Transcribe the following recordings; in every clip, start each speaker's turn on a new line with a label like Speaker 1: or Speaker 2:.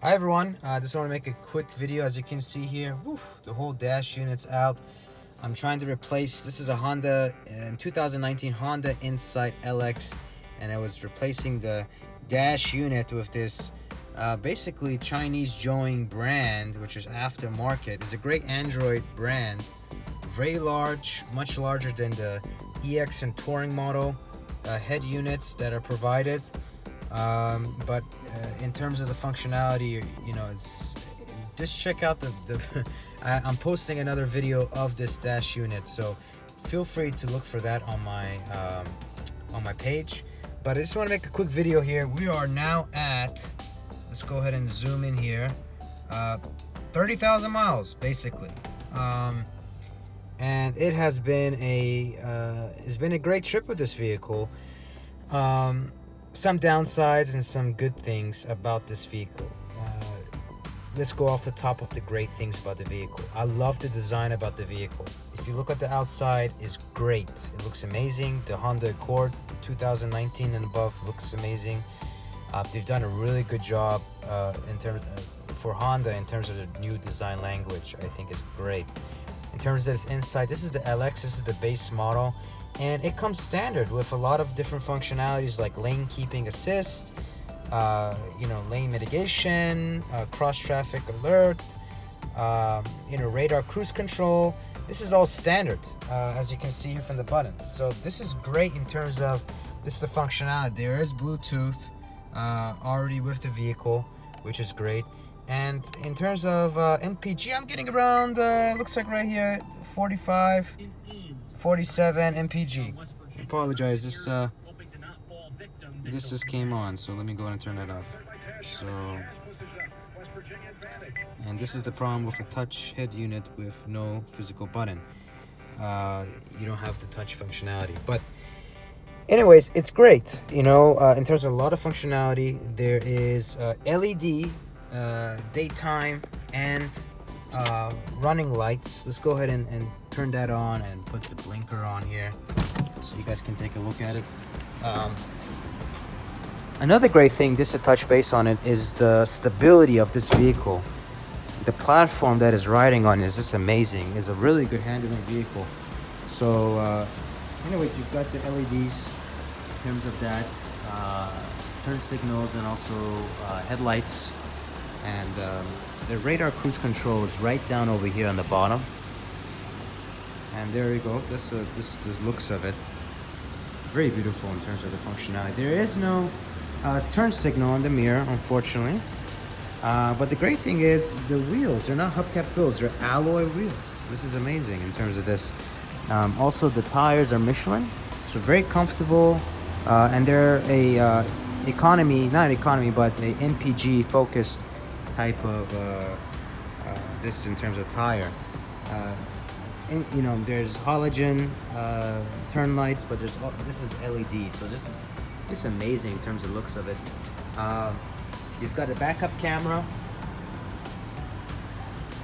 Speaker 1: Hi everyone, just want to make a quick video. As you can see here, the whole dash unit's out. I'm trying to replace, this is a Honda, in 2019 Honda Insight LX, and I was replacing the dash unit with this basically Chinese Joing brand, which is aftermarket. It's a great Android brand, very large, much larger than the EX and Touring model head units that are provided. But in terms of the functionality, it's just check out the I'm posting another video of this dash unit, so feel free to look for that on my page. But I just want to make a quick video here. We are now at, let's go ahead and zoom in here, 30,000 miles basically, and it has been a great trip with this vehicle. Some downsides and some good things about this vehicle. Let's go off the top of the great things about the vehicle. I love the design about the vehicle. If you look at the outside, it's great. It looks amazing. The Honda Accord 2019 and above looks amazing. They've done a really good job for Honda in terms of the new design language. I think it's great. In terms of this inside, this is the LX. This is the base model. And it comes standard with a lot of different functionalities like lane keeping assist, lane mitigation, cross traffic alert, radar cruise control. This is all standard, as you can see here from the buttons. So this is great in terms of, this is the functionality. There is Bluetooth already with the vehicle, which is great. And in terms of MPG, I'm getting around, looks like right here, 45. 47 MPG. I apologize, this just came on, so let me go ahead and turn that off. So, and this is the problem with a touch head unit with no physical button. You don't have the touch functionality, but anyways, it's great. In terms of a lot of functionality, there is LED daytime and running lights. Let's go ahead and turn that on and put the blinker on here so you guys can take a look at it. Another great thing, just to touch base on it, is the stability of this vehicle. The platform that is riding on is just amazing. It's a really good handling vehicle. So anyways, you've got the LEDs in terms of that, turn signals, and also headlights. And the radar cruise control is right down over here on the bottom. And there you go. This the looks of it. Very beautiful in terms of the functionality. There is no turn signal on the mirror, unfortunately. But the great thing is the wheels. They're not hubcap wheels. They're alloy wheels. This is amazing in terms of this. Also, the tires are Michelin, so very comfortable. And they're a economy, not economy, but a MPG focused type of this in terms of tire. There's halogen turn lights, but this is LED, so this is amazing in terms of looks of it. You've got a backup camera,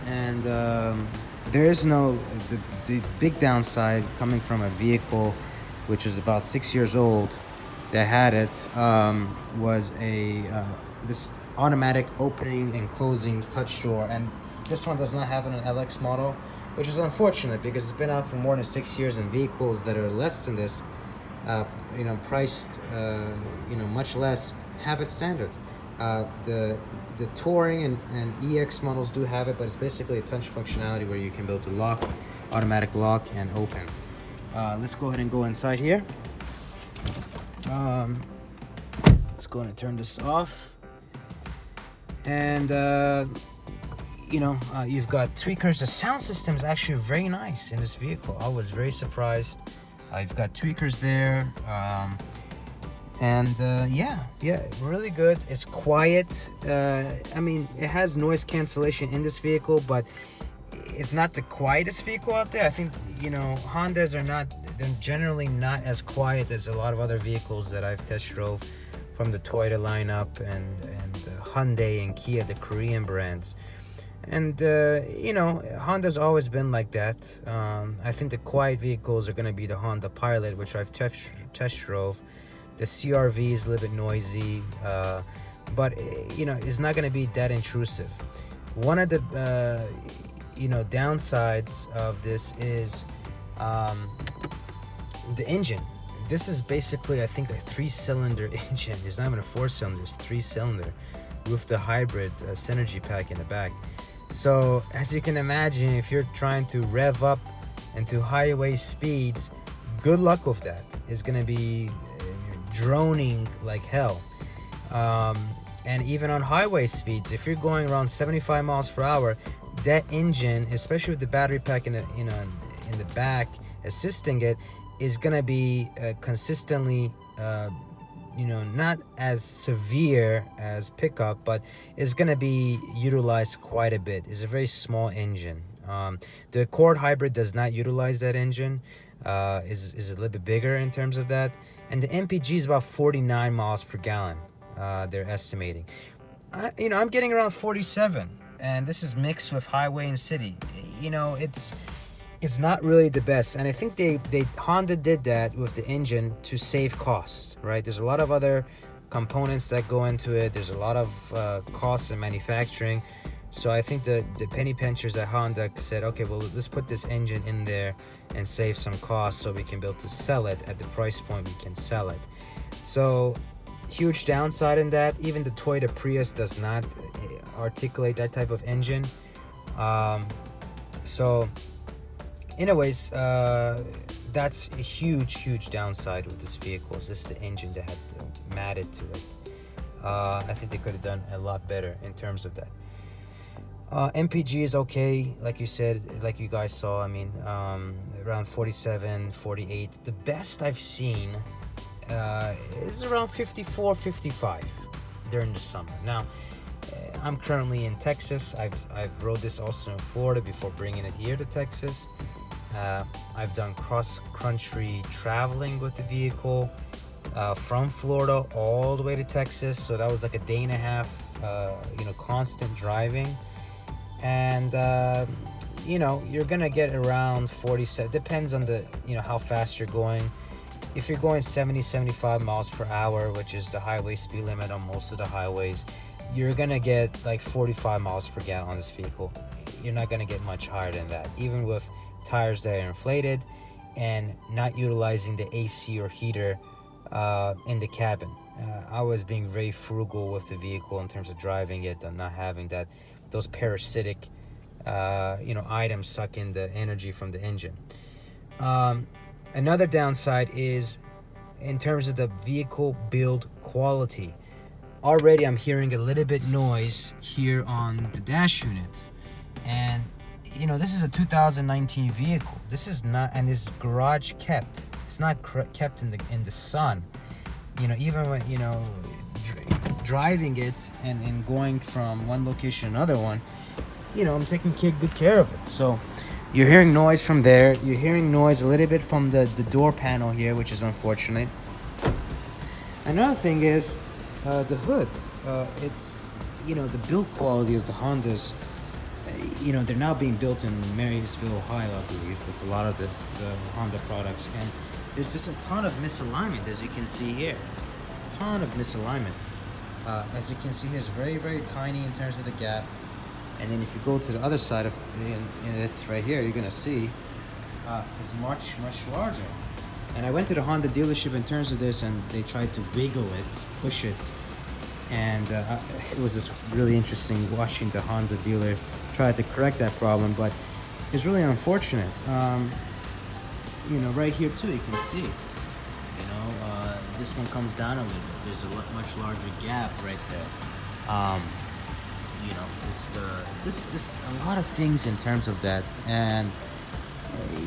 Speaker 1: and there is no the big downside coming from a vehicle which is about 6 years old that had it, was this automatic opening and closing touch door, and this one does not have an LX model, which is unfortunate because it's been out for more than 6 years, and vehicles that are less than this, priced, much less, have it standard. The Touring and EX models do have it, but it's basically a touch functionality where you can be able to lock, automatic lock, and open. Let's go ahead and go inside here. Let's go ahead and turn this off. And you've got tweakers. The sound system is actually very nice in this vehicle. I was very surprised. You've got tweakers there, really good. It's quiet. It has noise cancellation in this vehicle, but it's not the quietest vehicle out there. I think Hondas they're generally not as quiet as a lot of other vehicles that I've test drove from the Toyota lineup and Hyundai and Kia, the Korean brands. And Honda's always been like that. I think the quiet vehicles are going to be the Honda Pilot, which I've test drove. The CR-V is a little bit noisy. but it's not going to be that intrusive. One of the downsides of this is the engine. This is basically, I think, a 3-cylinder engine. It's not even a 4-cylinder, it's 3-cylinder with the hybrid Synergy pack in the back. So as you can imagine, if you're trying to rev up into highway speeds, good luck with that. It's going to be droning like hell. And even on highway speeds, if you're going around 75 miles per hour, that engine, especially with the battery pack in the back assisting it, is going to be consistently not as severe as pickup, but is going to be utilized quite a bit. It's a very small engine. The Accord hybrid does not utilize that engine. Is a little bit bigger in terms of that, and the MPG is about 49 miles per gallon. They're estimating. I'm getting around 47, and this is mixed with highway and city. It's not really the best, and I think Honda did that with the engine to save costs, right? There's a lot of other components that go into it. There's a lot of costs in manufacturing. So I think the penny pinchers at Honda said, okay, well, let's put this engine in there and save some costs so we can be able to sell it at the price point we can sell it. So huge downside in that. Even the Toyota Prius does not articulate that type of engine. So anyways, that's a huge downside with this vehicle. It's just the engine that had matted to it. I think they could have done a lot better in terms of that. MPG is okay, like you said, like you guys saw. I mean, around 47, 48. The best I've seen is around 54, 55 during the summer. Now, I'm currently in Texas. I've rode this also in Florida before bringing it here to Texas. I've done cross-country traveling with the vehicle from Florida all the way to Texas. So that was like a day and a half, constant driving. And you're gonna get around 47. Depends on the how fast you're going. If you're going 70-75 miles per hour, which is the highway speed limit on most of the highways, you're gonna get like 45 miles per gallon on this vehicle. You're not gonna get much higher than that, even with tires that are inflated and not utilizing the AC or heater in the cabin. I was being very frugal with the vehicle in terms of driving it and not having those parasitic items suck in the energy from the engine. Another downside is in terms of the vehicle build quality. Already I'm hearing a little bit noise here on the dash unit, and this is a 2019 vehicle. This is not, and it's garage kept. It's not kept in the sun. Even when driving it and going from one location to another one, I'm taking good care of it. So you're hearing noise from there. You're hearing noise a little bit from the door panel here, which is unfortunate. Another thing is the hood. It's the build quality of the Hondas. They're now being built in Marysville, Ohio, I believe, with a lot of the Honda products, and there's just a ton of misalignment, as you can see here. Ton of misalignment. As you can see, it's very, very tiny in terms of the gap. And then if you go to the other side of it right here, you're gonna see it's much larger. And I went to the Honda dealership in terms of this, and they tried to wiggle it, push it, and it was just really interesting watching the Honda dealer try to correct that problem. But it's really unfortunate. Right here too, you can see. This one comes down a little bit. There's a much larger gap right there. This a lot of things in terms of that. And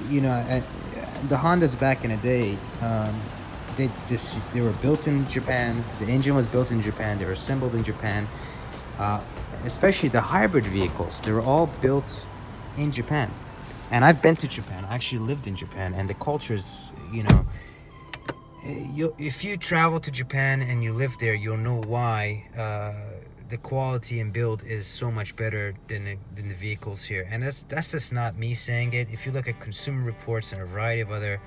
Speaker 1: the Hondas back in the day, they were built in Japan. The engine was built in Japan. They were assembled in Japan. Especially the hybrid vehicles, they were all built in Japan. And I've been to Japan. I actually lived in Japan, and the culture's, if you travel to Japan and you live there, you'll know why the quality and build is so much better than the vehicles here. And that's just not me saying it. If you look at Consumer Reports and a variety of other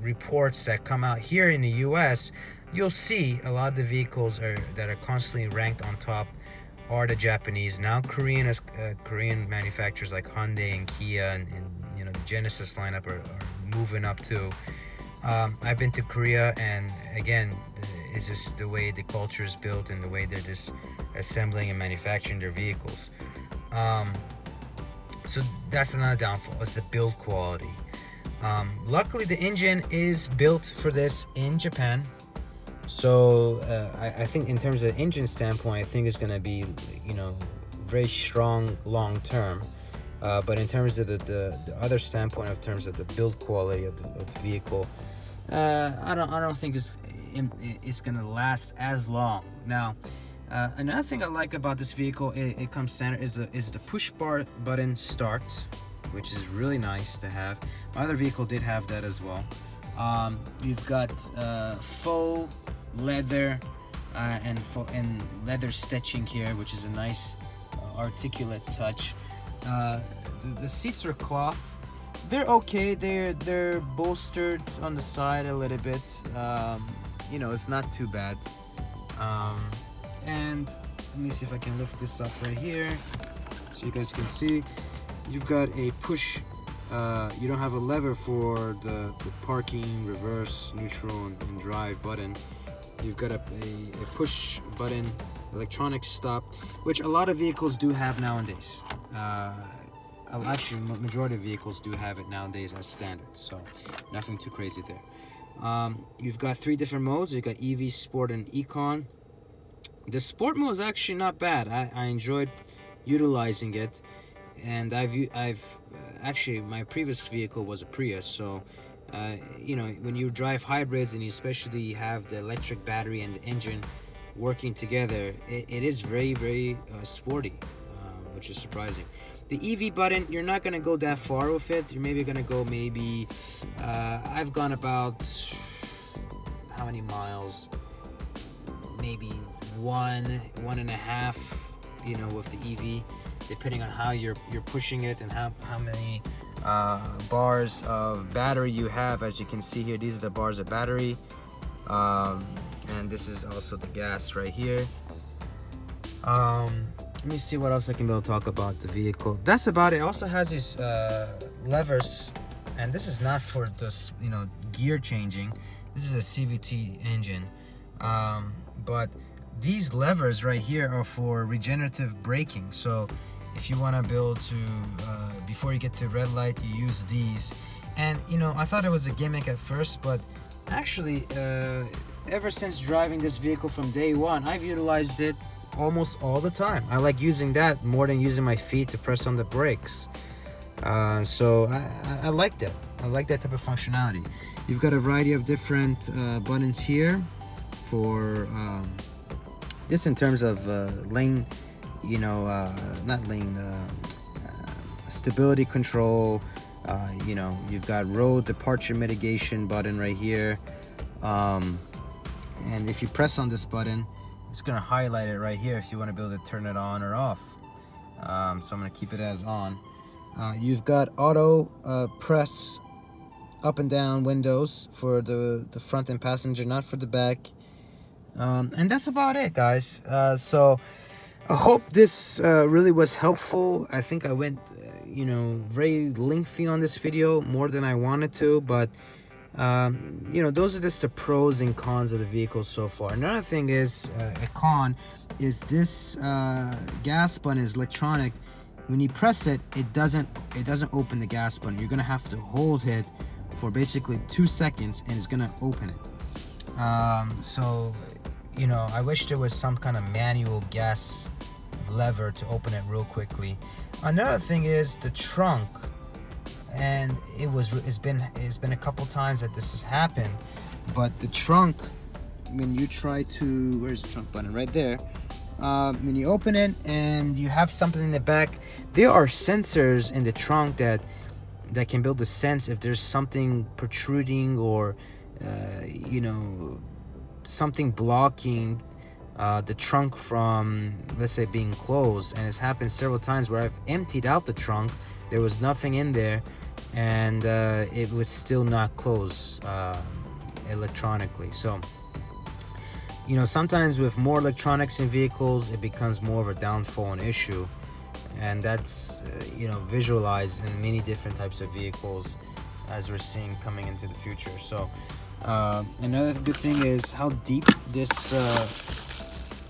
Speaker 1: reports that come out here in the US, you'll see a lot of the vehicles that are constantly ranked on top are the Japanese. Now Korean manufacturers like Hyundai and Kia and you know the Genesis lineup are moving up too. I've been to Korea, and again, it's just the way the culture is built and the way they're just assembling and manufacturing their vehicles. So that's another downfall, is the build quality. Luckily, the engine is built for this in Japan. So I think in terms of the engine standpoint, I think it's going to be, you know, very strong long term. But in terms of the other standpoint, in terms of the build quality of the vehicle, I don't think it's going to last as long. Now, another thing I like about this vehicle, it comes standard, is the push button start, which is really nice to have. My other vehicle did have that as well. You've got faux leather and leather stitching here, which is a nice articulate touch. The seats are cloth. They're okay. They're bolstered on the side a little bit. You know, it's not too bad. And let me see if I can lift this up right here so you guys can see. You've got a push. You don't have a lever for the parking, reverse, neutral, and drive button. You've got a push button electronic stop, which a lot of vehicles do have nowadays. Actually, majority of vehicles do have it nowadays as standard, so nothing too crazy there. You've got 3 different modes. You've got EV, Sport, and Econ. The Sport mode is actually not bad. I enjoyed utilizing it, and I've actually, my previous vehicle was a Prius, so you know, when you drive hybrids and you especially have the electric battery and the engine working together, it is very, very sporty, which is surprising. The EV button, you're not going to go that far with it. You're maybe going to go I've gone about, how many miles? Maybe 1.5, you know, with the EV, depending on how you're pushing it and how many bars of battery you have. As you can see here, these are the bars of battery, and this is also the gas right here. Let me see what else I can be able to talk about the vehicle. That's about it. It also has these levers, and this is not for this, you know, gear changing. This is a CVT engine, but these levers right here are for regenerative braking. So if you want to be able to, before you get to red light, you use these. And you know, I thought it was a gimmick at first, but actually, ever since driving this vehicle from day one, I've utilized it almost all the time. I like using that more than using my feet to press on the brakes. So I like that. I like that type of functionality. You've got a variety of different buttons here for this in terms of lane, you know, not lane, stability control. You know, you've got road departure mitigation button right here, and if you press on this button, it's gonna highlight it right here if you want to be able to turn it on or off. So I'm gonna keep it as on. You've got auto press up and down windows for the front and passenger, not for the back. And that's about it, guys. So I hope this really was helpful. I think I went, you know, very lengthy on this video, more than I wanted to, but you know, those are just the pros and cons of the vehicle so far. Another thing is, a con is this gas button is electronic. When you press it, it doesn't open the gas button. You're gonna have to hold it for basically 2 seconds, and it's gonna open it. So, you know, I wish there was some kind of manual gas lever to open it real quickly. Another thing is the trunk, and it's been a couple times that this has happened, but the trunk, when you try to, where's the trunk button? Right there. When you open it and you have something in the back, there are sensors in the trunk that can be able to sense if there's something protruding or you know, something blocking the trunk from, let's say, being closed. And it's happened several times where I've emptied out the trunk, there was nothing in there, and it would still not close electronically. So You know, sometimes with more electronics in vehicles, it becomes more of a downfall and issue, and that's you know, visualized in many different types of vehicles as we're seeing coming into the future. So another good thing is how deep this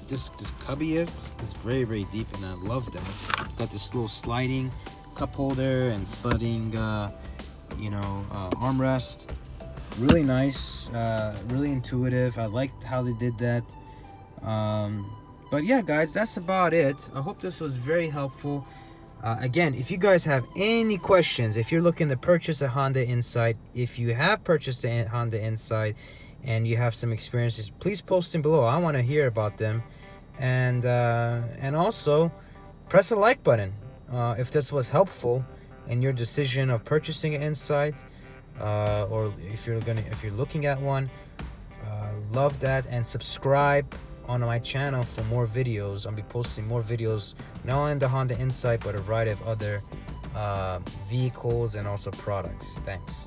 Speaker 1: this cubby is. It's very, very deep, and I love that. Got this little sliding cup holder and sliding you know, armrest. Really nice, really intuitive. I liked how they did that. But yeah, guys, that's about it. I hope this was very helpful. Again, if you guys have any questions, if you're looking to purchase a Honda Insight, if you have purchased a Honda Insight and you have some experiences, please post them below. I want to hear about them. And also press the like button if this was helpful in your decision of purchasing an Insight, or if you're looking at one. Love that, and subscribe on my channel for more videos. I'll be posting more videos not only on the Honda Insight but a variety of other vehicles and also products. Thanks.